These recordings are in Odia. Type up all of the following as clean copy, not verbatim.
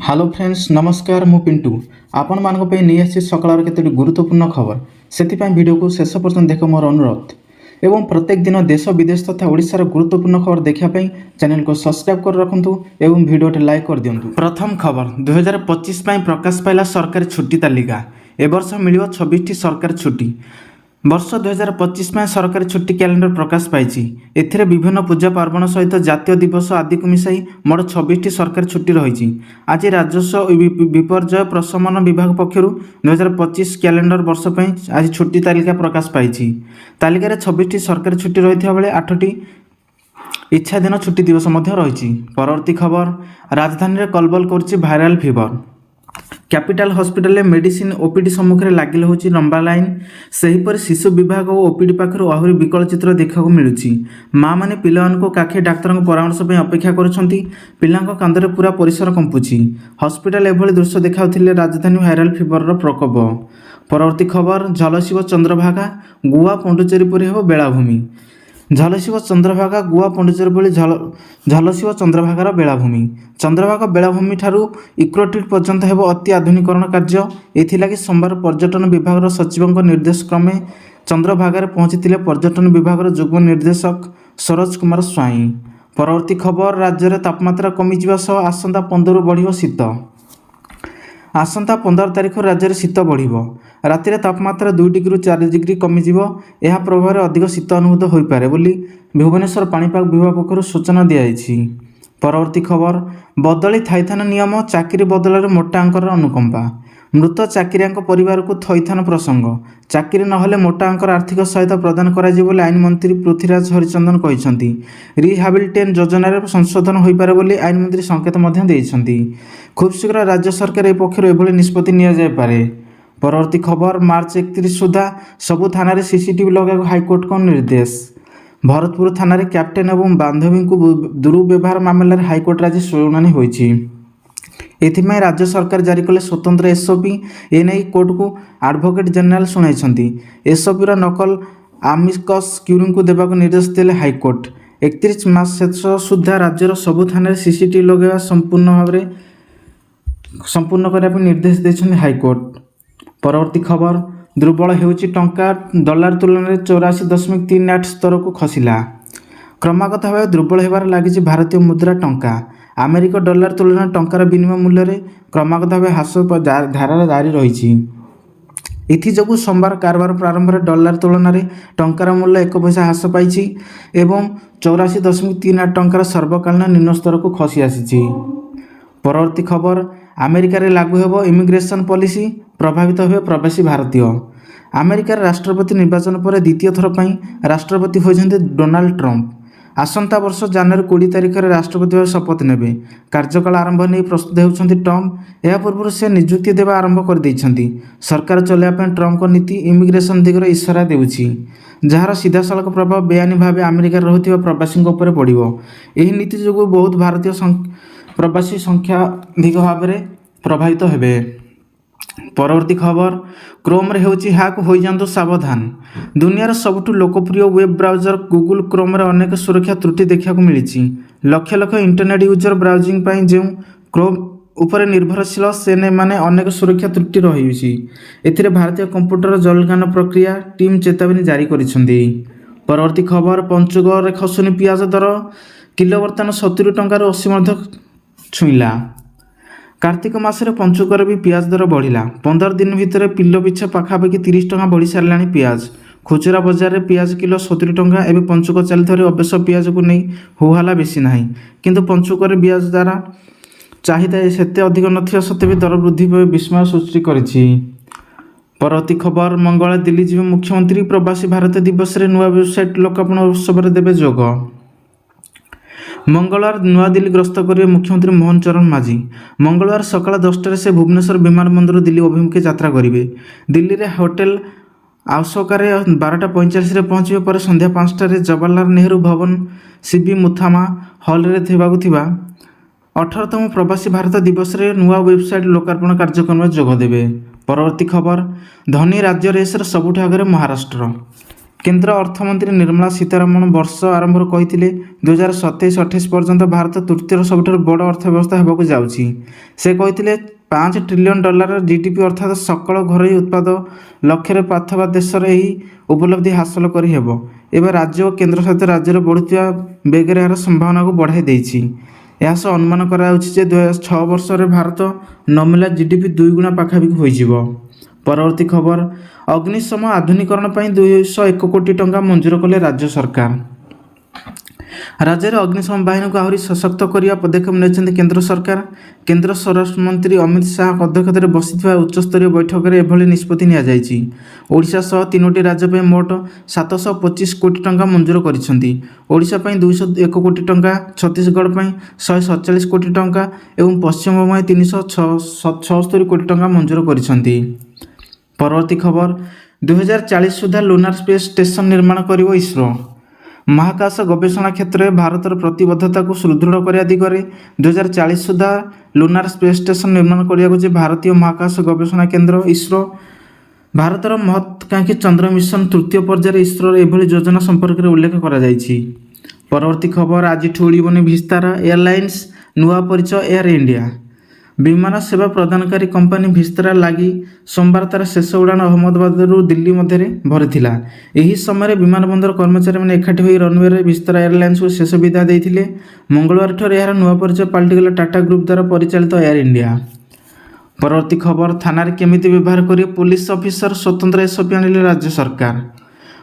हेलो फ्रेंड्स नमस्कार मु पिंटू आपण मानक पे नहीं आसी सकाळ केतोटी गुरुत्वपूर्ण खबर से वीडियो को शेष पर्यंत देख मोर अनुरोध एवं प्रत्येक दिन देश विदेश तथा ओडिशार गुरुत्वपूर्ण खबर देखापी चैनल को सब्सक्राइब कर रखुँ एवं वीडियो लाइक कर दिंतु। प्रथम खबर 2025 प्रकाश पाइला सरकारी छुट्टी तालिका ए वर्ष मिल 26 सरकारी छुट्टी वर्ष 2025 में सरकारी छुट्टी कैलेंडर प्रकाश पाई। एथिरे विभिन्न पूजा पार्वण सहित जातीय दिवस आदि को मिसाई मोट 26 सरकारी छुट्टी रही। आज राजस्व विपर्यय प्रशमन विभाग पक्षर 2025 कैलेंडर वर्ष आज छुट्टी तालिका प्रकाश पाई। तालिकार 26 सरकारी छुट्टी रही बेले 8टी इच्छा दिन छुट्टी दिवस रही। परवर्ती खबर राजधानी में कलबल कर viral fever capital hospital medicine OPD सम्मुखें लगिल हो लंबा लाइन सेहीपरि शिशु विभाग और ओपीडी पाखर आहरी विकल चित्र देखा मिलूँ। माँ मैंने पिला काखे डाक्तर परामर्श अपेक्षा कर कांदरे पूरा परिसर कंपुची। हॉस्पिटल एभली दृश्य देखा राजधानी भाइराल फीवर प्रकोप। परवर्ती खबर झलसिव चंद्रभागा गुआ पौंडुचेरी परि हेब बेलाभूमि। झलसिव चंद्रभागा गुआ पौंडुचेरी झलसिव चंद्रभागार बेलाभूमि। चंद्रभागा बेलाभूमि ठारू इक्रोटिट पर्यंत हेब अति आधुनिकरण कार्य। एथिलागि सोमवार पर्यटन विभाग सचिव निर्देश क्रमे चंद्रभागार पहुंची पर्यटन विभाग युग्म निर्देशक सरोज कुमार स्वाई। परवर्ती खबर राज्य में तापमात्रा कमिजा आसंता 15 बढ़ शीत। आसंता 15 तारिख राज्य में शीत बढ़ रातिर तापमात्रा 2 डिग्री 4 डिग्री कमिज। यह प्रभाव अधिक शीत अनुभूत हो पारे बोली भुवनेश्वर पाणीपाग विभाग पक्षर सूचना दी। परवर्ती खबर बदली थैथान नियम चाकरी बदल मोटा अंकर अनुकंपा। मृत चाकरिया परिवार को थैथान प्रसंग चाकरी नहले मोटा अंकर आर्थिक सहायता प्रदान कर आईन मंत्री पृथ्वीराज हरिचंदन कहते। रिहाबिलिटेशन योजन संशोधन हो पारे बोली आईन मंत्री संकेत। खूब शीघ्र राज्य सरकार ए पक्षर एभली निष्पत्ति नियाजाइपारे। परवर्ती खबर मार्च 31 सुधा सबु थाना सीसीटीवी लगा हाइकोर्ट को निर्देश। भरतपुर थाना कैप्टेन एवं बांधवी को दुर्व्यवहार मामलें हाइकोर्ट आज शुणाणी होती। एथिमाई राज्य सरकार जारी कले स्वतंत्र एसओपी एने कोर्ट को एडवोकेट जनरल शुणाई। एसओपी नकल आमिकस क्यूरी को देवाक निर्देश देले हाइकोर्ट। 31 मार्च शेष सुधा राज्यर सबु थाना सीसीटीवी लगे संपूर्ण करने निर्देश देते हाइकोर्ट। परवर्ती खबर दुर्बल होउची टंका डॉलर तुलन में 84.38 स्तर को खसिला। क्रमागत भाव दुर्बल होबार लगी भारतीय मुद्रा टंका। अमेरिका डॉलर तुलन टंकार विनिमय मूल्य में क्रमागत भाव ह्रास धारा जारी रही। एथिजोगु सोमवार कारबार प्रारंभ में डॉलर तुलन में टंकार मूल्य 1 पैसा ह्रास पाई एवं 84.38 टंकार सर्वकालीन निम्न स्तर को खसी आसी। परवर्ती खबर अमेरिका रे लागू हेब इमिग्रेशन पॉलिसी प्रभावित हुए प्रवासी भारतीय। अमेरिकार राष्ट्रपति निर्वाचन पर द्वितीय थर पर राष्ट्रपति होइछन्ते डोनाल्ड ट्रंप। आसंता वर्ष जनवरी 20 तारिख में राष्ट्रपति भाव शपथ नेबे। कार्यकाल आरंभ नहीं प्रस्तुत होउछन्ते ट्रंप। यह पूर्व से नियुक्ति देवा आरंभ कर दैछन्ती। सरकार चलाइबा ट्रंप को नीति इमिग्रेशन दिगरे इशारा देउछि जार सीधा सड़क प्रभाव बेआईनी भाव अमेरिका रहुथिबा प्रवासी उपर पड़िबो। एही नीति जोगु बहुत भारतीय प्रवासी संख्याधिक भाव में प्रभावित हेबे। परवर्ती खबर क्रोम रे होची हैक हो जांतु सावधान। दुनियार सबुठु लोकप्रिय वेब ब्राउजर गूगल क्रोम रे अनेक सुरक्षा त्रुटि देखा मिली। लक्ष लक्ष इंटरनेट यूजर ब्राउजिंग पाई जो क्रोम उपर निर्भरशील से माने अनेक सुरक्षा त्रुटि रही। एथिरे भारतीय कंप्यूटर जलगान प्रक्रिया टीम चेतावनी जारी करिसेंती। परवर्ती खबर पंचगढ़ खसुनी पियाज दर किलो बर्तमान 70 टंकार 80 मध्य छुईला। कार्तिक मासरे पंचुकर भी पियाज दर बढ़िला। 15 दिन भितर किलो पिछा पाखापाखि 30 टंका बढ़ी सारा पियाज। खुचरा बजार में पियाज किलो 70 टंका एवं पंचुक चली अवश्य पियाज को नहीं होहाला बेसी ना किंतु पंचुकर पियाज द्वारा चाहिदा सेते अधिक नथिया सत्वे भी दर वृद्धि विस्मय सृष्टि करिछि। परवर्ती खबर मंगल दिल्ली जीव मुख्यमंत्री प्रवासी भारतीय दिवस रे नुआ वेबसाइट लोकार्पण उत्सव में देवे जोग। मंगलवार नुआदिल्ली गस्त करेंगे मुख्यमंत्री मोहन चरण मांझी। मंगलवार सकाल 10टार से भुवनेश्वर विमान बंदर दिल्ली अभिमुखे यात्रा करेंगे। दिल्ली रे होटेल आशोकार 12:45 पहुंचे पर संध्या 5टार जवाहरलाल नेहरू भवन सीबी मुथामा हॉल रे थिबा 18तम प्रवासी भारत दिवस रे नुआ वेबसाइट लोकार्पण कार्यक्रम में जोगदेवे। परवर्ती खबर धनी राज्य रेस सबुठ आगे महाराष्ट्र। କେନ୍ଦ୍ର ଅର୍ଥମନ୍ତ୍ରୀ ନିର୍ମଳା ସୀତାରମଣ ବର୍ଷ ଆରମ୍ଭରୁ କହିଥିଲେ 2027-28 ପର୍ଯ୍ୟନ୍ତ ଭାରତ ତୃତୀୟ ସବୁଠାରୁ ବଡ଼ ଅର୍ଥବ୍ୟବସ୍ଥା ହେବାକୁ ଯାଉଛି। ସେ କହିଥିଲେ $5 ଟ୍ରିଲିୟନ ଜିଡିପି ଅର୍ଥାତ୍ ସକଳ ଘରୋଇ ଉତ୍ପାଦ ଲକ୍ଷ୍ୟରେ ପାଉଥିବା ଦେଶରେ ଏହି ଉପଲବ୍ଧି ହାସଲ କରିହେବ। ଏବେ ରାଜ୍ୟ ଓ କେନ୍ଦ୍ରଶାସିତ ରାଜ୍ୟରେ ବଢ଼ୁଥିବା ବେଗରେ ଏହାର ସମ୍ଭାବନାକୁ ବଢ଼ାଇ ଦେଇଛି। ଏହା ସହ ଅନୁମାନ କରାଯାଉଛି ଯେ 2006 ବର୍ଷରେ ଭାରତ ନମିନାଲ ଜିଡିପି 2 ଗୁଣା ପାଖାପାଖି ହୋଇଯିବ। ପରବର୍ତ୍ତୀ ଖବର, ଅଗ୍ନିଶମ ଆଧୁନିକରଣ ପାଇଁ 201 କୋଟି ଟଙ୍କା ମଞ୍ଜୁର କଲେ ରାଜ୍ୟ ସରକାର। ରାଜ୍ୟରେ ଅଗ୍ନିଶମ ବାହିନୀକୁ ଆହୁରି ସଶକ୍ତ କରିବା ପଦକ୍ଷେପ ନେଇଛନ୍ତି କେନ୍ଦ୍ର ସରକାର। କେନ୍ଦ୍ର ସ୍ୱରାଷ୍ଟ୍ର ମନ୍ତ୍ରୀ ଅମିତ ଶାହଙ୍କ ଅଧ୍ୟକ୍ଷତାରେ ବସିଥିବା ଉଚ୍ଚସ୍ତରୀୟ ବୈଠକରେ ଏଭଳି ନିଷ୍ପତ୍ତି ନିଆଯାଇଛି। ଓଡ଼ିଶା ସହ 3ଟି ରାଜ୍ୟ ପାଇଁ ମୋଟ 725 କୋଟି ଟଙ୍କା ମଞ୍ଜୁର କରିଛନ୍ତି। ଓଡ଼ିଶା ପାଇଁ 201 କୋଟି ଟଙ୍କା, ଛତିଶଗଡ଼ ପାଇଁ 147 କୋଟି ଟଙ୍କା ଏବଂ ପଶ୍ଚିମବଙ୍ଗ ପାଇଁ 376 କୋଟି ଟଙ୍କା ମଞ୍ଜୁର କରିଛନ୍ତି। ପରବର୍ତ୍ତୀ ଖବର, 2040 ସୁଦ୍ଧା ଲୁନାର ସ୍ପେସ୍ ଷ୍ଟେସନ ନିର୍ମାଣ କରିବ ଇସ୍ରୋ। ମହାକାଶ ଗବେଷଣା କ୍ଷେତ୍ରରେ ଭାରତର ପ୍ରତିବଦ୍ଧତାକୁ ସୁଦୃଢ଼ କରିବା ଦିଗରେ 2040 ସୁଦ୍ଧା ଲୁନାର ସ୍ପେସ୍ ଷ୍ଟେସନ ନିର୍ମାଣ କରିବାକୁ ଯେ ଭାରତୀୟ ମହାକାଶ ଗବେଷଣା କେନ୍ଦ୍ର ଇସ୍ରୋ ଭାରତର ମହତ୍କାଂକ୍ଷୀ ଚନ୍ଦ୍ର ମିଶନ ତୃତୀୟ ପର୍ଯ୍ୟାୟରେ ଇସ୍ରୋର ଏଭଳି ଯୋଜନା ସମ୍ପର୍କରେ ଉଲ୍ଲେଖ କରାଯାଇଛି। ପରବର୍ତ୍ତୀ ଖବର, ଆଜିଠୁ ଉଡ଼ିବନି ଭିସ୍ତାରା ଏୟାରଲାଇନ୍ସ, ନୂଆ ପରିଚୟ ଏୟାର ଇଣ୍ଡିଆ। ବିମାନ ସେବା ପ୍ରଦାନକାରୀ କମ୍ପାନୀ ଭିସ୍ତାରା ଲାଗି ସୋମବାର ତାର ଶେଷ ଉଡ଼ାଣ ଅହମ୍ମଦାବାଦରୁ ଦିଲ୍ଲୀ ମଧ୍ୟରେ ଭରିଥିଲା। ଏହି ସମୟରେ ବିମାନ ବନ୍ଦର କର୍ମଚାରୀମାନେ ଏକାଠି ହୋଇ ରନୱେରେ ଭିସ୍ତାରା ଏୟାରଲାଇନ୍ସକୁ ଶେଷ ବିଦାୟ ଦେଇଥିଲେ। ମଙ୍ଗଳବାରଠାରୁ ଏହାର ନୂଆ ପରିଚୟ ପାଲଟିଗଲା ଟାଟା ଗ୍ରୁପ ଦ୍ୱାରା ପରିଚାଳିତ ଏୟାର ଇଣ୍ଡିଆ। ପରବର୍ତ୍ତୀ ଖବର, ଥାନାରେ କେମିତି ବ୍ୟବହାର କରିବେ ପୋଲିସ ଅଫିସର, ସ୍ୱତନ୍ତ୍ର ଏସ୍ଓପି ଆଣିଲେ ରାଜ୍ୟ ସରକାର।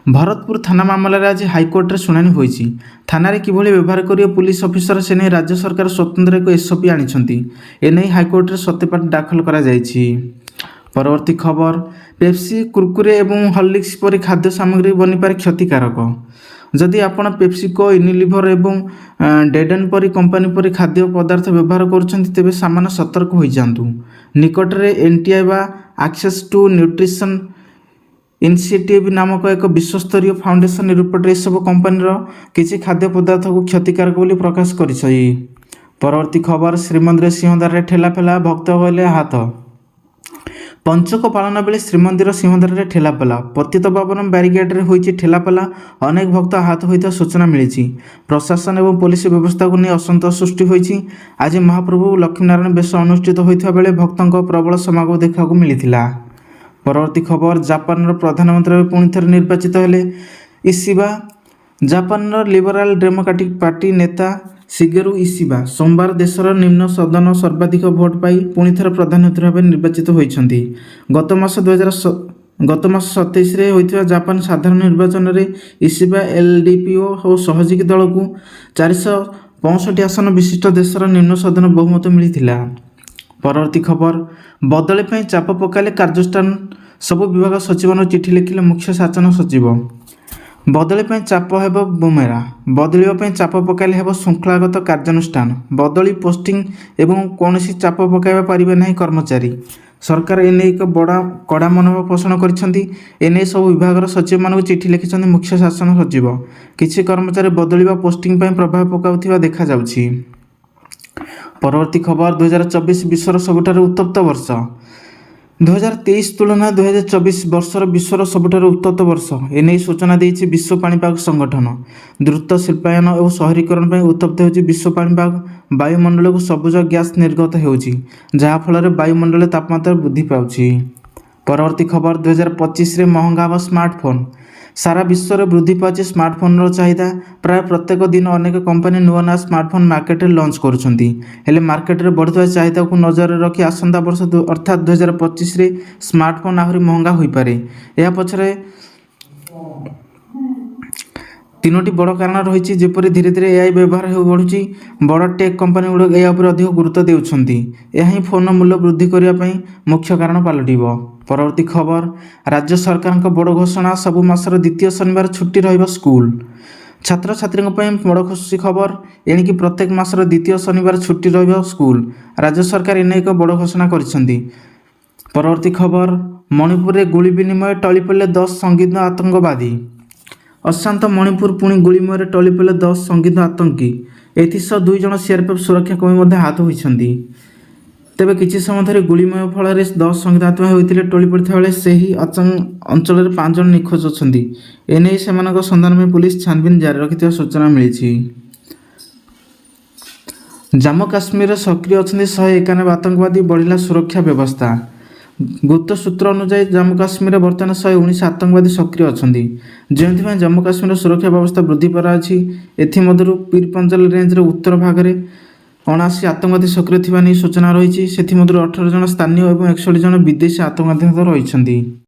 ଭରତପୁର ଥାନା ମାମଲାରେ ଆଜି ହାଇକୋର୍ଟରେ ଶୁଣାଣି ହୋଇଛି। ଥାନାରେ କିଭଳି ବ୍ୟବହାର କରିବେ ପୁଲିସ ଅଫିସର ସେ ନେଇ ରାଜ୍ୟ ସରକାର ସ୍ୱତନ୍ତ୍ର ଏକ ଏସ୍ଓପି ଆଣିଛନ୍ତି। ଏନେଇ ହାଇକୋର୍ଟରେ ସତ୍ୟପାଠ ଦାଖଲ କରାଯାଇଛି। ପରବର୍ତ୍ତୀ ଖବର, ପେପ୍ସି, କୁରକୁରେ ଏବଂ ହର୍ଲିକ୍ସ ପରି ଖାଦ୍ୟ ସାମଗ୍ରୀ ବନିପାରେ କ୍ଷତିକାରକ। ଯଦି ଆପଣ ପେପ୍ସିକୋ, ୟୁନିଲିଭର ଏବଂ ଡେଡେନ୍ ପରି କମ୍ପାନୀ ପରି ଖାଦ୍ୟ ପଦାର୍ଥ ବ୍ୟବହାର କରୁଛନ୍ତି ତେବେ ସାମାନ୍ୟ ସତର୍କ ହୋଇଯାଆନ୍ତୁ। ନିକଟରେ ଏନ୍ଟିଆଇ ବା ଆକ୍ସେସ୍ ଟୁ ନ୍ୟୁଟ୍ରିସନ୍ ଇନିସିଏଟିଭ୍ ନାମକ ଏକ ବିଶ୍ୱସ୍ତରୀୟ ଫାଉଣ୍ଡେସନ ରିପୋର୍ଟରେ ଏସବୁ କମ୍ପାନୀର କିଛି ଖାଦ୍ୟ ପଦାର୍ଥକୁ କ୍ଷତିକାରକ ବୋଲି ପ୍ରକାଶ କରିଛି। ପରବର୍ତ୍ତୀ ଖବର, ଶ୍ରୀମନ୍ଦିର ସିଂହଦ୍ୱାରରେ ଠେଲାପେଲା, ଭକ୍ତ ହେଲେ ଆହତ। ପଞ୍ଚକ ପାଳନ ବେଳେ ଶ୍ରୀମନ୍ଦିର ସିଂହଦ୍ୱାରରେ ଠେଲାପେଲା, ପତିତପାବନ ବ୍ୟାରିକେଡରେ ହୋଇଛି ଠେଲାପେଲା, ଅନେକ ଭକ୍ତ ଆହତ ହୋଇଥିବା ସୂଚନା ମିଳିଛି। ପ୍ରଶାସନ ଏବଂ ପୋଲିସ ବ୍ୟବସ୍ଥାକୁ ନେଇ ଅସନ୍ତୋଷ ସୃଷ୍ଟି ହୋଇଛି। ଆଜି ମହାପ୍ରଭୁ ଲକ୍ଷ୍ମୀନାରାୟଣ ବେଶ ଅନୁଷ୍ଠିତ ହୋଇଥିବା ବେଳେ ଭକ୍ତଙ୍କ ପ୍ରବଳ ସମାଗମ ଦେଖିବାକୁ ମିଳିଥିଲା। ପରବର୍ତ୍ତୀ ଖବର, ଜାପାନର ପ୍ରଧାନମନ୍ତ୍ରୀ ଭାବେ ପୁଣି ଥରେ ନିର୍ବାଚିତ ହେଲେ ଇସିବା। ଜାପାନର ଲିବରାଲ ଡେମୋକ୍ରାଟିକ୍ ପାର୍ଟି ନେତା ଶିଗେରୁ ଇସିବା ସୋମବାର ଦେଶର ନିମ୍ନ ସଦନ ସର୍ବାଧିକ ଭୋଟ ପାଇ ପୁଣି ଥରେ ପ୍ରଧାନମନ୍ତ୍ରୀ ଭାବେ ନିର୍ବାଚିତ ହୋଇଛନ୍ତି। ଗତ ମାସ 27ରେ ହୋଇଥିବା ଜାପାନ ସାଧାରଣ ନିର୍ବାଚନରେ ଇସିବା ଏଲ୍ଡିପିଓ ଓ ସହଯୋଗୀ ଦଳକୁ 465 ଆସନ ବିଶିଷ୍ଟ ଦେଶର ନିମ୍ନ ସଦନ ବହୁମତ ମିଳିଥିଲା। ପରବର୍ତ୍ତୀ ଖବର, ବଦଳି ପାଇଁ ଚାପ ପକାଇଲେ କାର୍ଯ୍ୟାନୁଷ୍ଠାନ, ସବୁ ବିଭାଗ ସଚିବମାନଙ୍କୁ ଚିଠି ଲେଖିଲେ ମୁଖ୍ୟ ଶାସନ ସଚିବ। ବଦଳି ପାଇଁ ଚାପ ହେବ ବୁମେରା, ବଦଳିବା ପାଇଁ ଚାପ ପକାଇଲେ ହେବ ଶୃଙ୍ଖଳାଗତ କାର୍ଯ୍ୟାନୁଷ୍ଠାନ। ବଦଳି, ପୋଷ୍ଟିଂ ଏବଂ କୌଣସି ଚାପ ପକାଇବା ପାରିବେ ନାହିଁ କର୍ମଚାରୀ। ସରକାର ଏନେଇ ଏକ କଡ଼ା ମନୋଭାବ ପୋଷଣ କରିଛନ୍ତି। ଏନେଇ ସବୁ ବିଭାଗର ସଚିବମାନଙ୍କୁ ଚିଠି ଲେଖିଛନ୍ତି ମୁଖ୍ୟ ଶାସନ ସଚିବ। କିଛି କର୍ମଚାରୀ ବଦଳି ବା ପୋଷ୍ଟିଂ ପାଇଁ ପ୍ରଭାବ ପକାଉଥିବା ଦେଖାଯାଉଛି। ପରବର୍ତ୍ତୀ ଖବର, 2024 ବିଶ୍ୱର ସବୁଠାରୁ ଉତ୍ତପ୍ତ ବର୍ଷ। 2023 ତୁଳନାରେ 2024 ବର୍ଷର ବିଶ୍ୱର ସବୁଠାରୁ ଉତ୍ତପ୍ତ ବର୍ଷ। ଏନେଇ ସୂଚନା ଦେଇଛି ବିଶ୍ୱ ପାଣିପାଗ ସଂଗଠନ। ଦ୍ରୁତ ଶିଳ୍ପାୟନ ଓ ସହରୀକରଣ ପାଇଁ ଉତ୍ତପ୍ତ ହେଉଛି ବିଶ୍ୱ ପାଣିପାଗ। ବାୟୁମଣ୍ଡଳକୁ ସବୁଜ ଗ୍ୟାସ୍ ନିର୍ଗତ ହେଉଛି, ଯାହାଫଳରେ ବାୟୁମଣ୍ଡଳରେ ତାପମାତ୍ରା ବୃଦ୍ଧି ପାଉଛି। ପରବର୍ତ୍ତୀ ଖବର, 2025ରେ ମହଙ୍ଗା ହେବ ସ୍ମାର୍ଟଫୋନ୍। ସାରା ବିଶ୍ୱରେ ବୃଦ୍ଧି ପାଉଛି ସ୍ମାର୍ଟଫୋନର ଚାହିଦା। ପ୍ରାୟ ପ୍ରତ୍ୟେକ ଦିନ ଅନେକ କମ୍ପାନୀ ନୂଆ ନୂଆ ସ୍ମାର୍ଟଫୋନ୍ ମାର୍କେଟରେ ଲଞ୍ଚ କରୁଛନ୍ତି। ହେଲେ ମାର୍କେଟରେ ବଢ଼ୁଥିବା ଚାହିଦାକୁ ନଜରରେ ରଖି ଆସନ୍ତା ବର୍ଷ ଅର୍ଥାତ୍ 2025ରେ ସ୍ମାର୍ଟଫୋନ୍ ଆହୁରି ମହଙ୍ଗା ହୋଇପାରେ। ଏହା ପଛରେ 3ଟି ବଡ଼ କାରଣ ରହିଛି। ଯେପରି ଧୀରେ ଧୀରେ ଏଆଇ ବ୍ୟବହାର ବଢ଼ୁଛି, ବଡ଼ ଟେକ୍ କମ୍ପାନୀଗୁଡ଼ିକ ଏହା ଉପରେ ଅଧିକ ଗୁରୁତ୍ୱ ଦେଉଛନ୍ତି। ଏହା ହିଁ ଫୋନ୍ର ମୂଲ୍ୟ ବୃଦ୍ଧି କରିବା ପାଇଁ ମୁଖ୍ୟ କାରଣ ପାଲଟିବ। ପରବର୍ତ୍ତୀ ଖବର, ରାଜ୍ୟ ସରକାରଙ୍କ ବଡ଼ ଘୋଷଣା, ସବୁ ମାସର ଦ୍ୱିତୀୟ ଶନିବାର ଛୁଟି ରହିବ ସ୍କୁଲ। ଛାତ୍ରଛାତ୍ରୀଙ୍କ ପାଇଁ ବଡ଼ ଖୁସି ଖବର, ଏଣିକି ପ୍ରତ୍ୟେକ ମାସର ଦ୍ୱିତୀୟ ଶନିବାର ଛୁଟି ରହିବ ସ୍କୁଲ। ରାଜ୍ୟ ସରକାର ଏନେଇ ଏକ ବଡ଼ ଘୋଷଣା କରିଛନ୍ତି। ପରବର୍ତ୍ତୀ ଖବର, ମଣିପୁରରେ ଗୁଳି ବିନିମୟ, ଟଳି ପଡ଼ିଲେ 10 ସନ୍ଦିଗ୍ଧ ଆତଙ୍କବାଦୀ। ଅଶାନ୍ତ ମଣିପୁର ପୁଣି ଗୁଳିମୟରେ ଟଳି ପଡ଼ିଲେ 10 ସନ୍ଦିଗ୍ଧ ଆତଙ୍କୀ। ଏଥିସହ 2 ଜଣ ସିଆର୍ପିଏଫ୍ ସୁରକ୍ଷା କର୍ମୀ ମଧ୍ୟ ଆହତ ହୋଇଛନ୍ତି। ତେବେ କିଛି ସମୟ ଧରି ଗୁଳିମୟ ଫଳରେ 10 ସନ୍ଦିଗ୍ଧ ହୋଇଥିଲେ ଟଳି ପଡ଼ିଥିବା ବେଳେ ସେହି ଅଞ୍ଚଳରେ 5 ଜଣ ନିଖୋଜ ଅଛନ୍ତି। ଏନେଇ ସେମାନଙ୍କ ସନ୍ଧାନ ପାଇଁ ପୁଲିସ ଛାନଭିନ୍ ଜାରି ରଖିଥିବା ସୂଚନା ମିଳିଛି। ଜାମ୍ମୁ କାଶ୍ମୀରରେ ସକ୍ରିୟ ଅଛନ୍ତି 191 ଆତଙ୍କବାଦୀ, ବଢ଼ିଲା ସୁରକ୍ଷା ବ୍ୟବସ୍ଥା। ଗୁପ୍ତ ସୂତ୍ର ଅନୁଯାୟୀ ଜାମ୍ମୁ କାଶ୍ମୀରରେ ବର୍ତ୍ତମାନ 119 ଆତଙ୍କବାଦୀ ସକ୍ରିୟ ଅଛନ୍ତି, ଯେଉଁଥିପାଇଁ ଜାମ୍ମୁ କାଶ୍ମୀରର ସୁରକ୍ଷା ବ୍ୟବସ୍ଥା ବୃଦ୍ଧି କରାଯାଇଛି। ଏଥିମଧ୍ୟରୁ ପୀର ପଞ୍ଜାଲ ରେଞ୍ଜର ଉତ୍ତର ଭାଗରେ 79 ଆତଙ୍କବାଦୀ ସକ୍ରିୟ ଥିବା ନେଇ ସୂଚନା ରହିଛି। ସେଥିମଧ୍ୟରୁ 18 ଜଣ ସ୍ଥାନୀୟ ଏବଂ 61 ଜଣ ବିଦେଶୀ ଆତଙ୍କବାଦୀ ରହିଛନ୍ତି।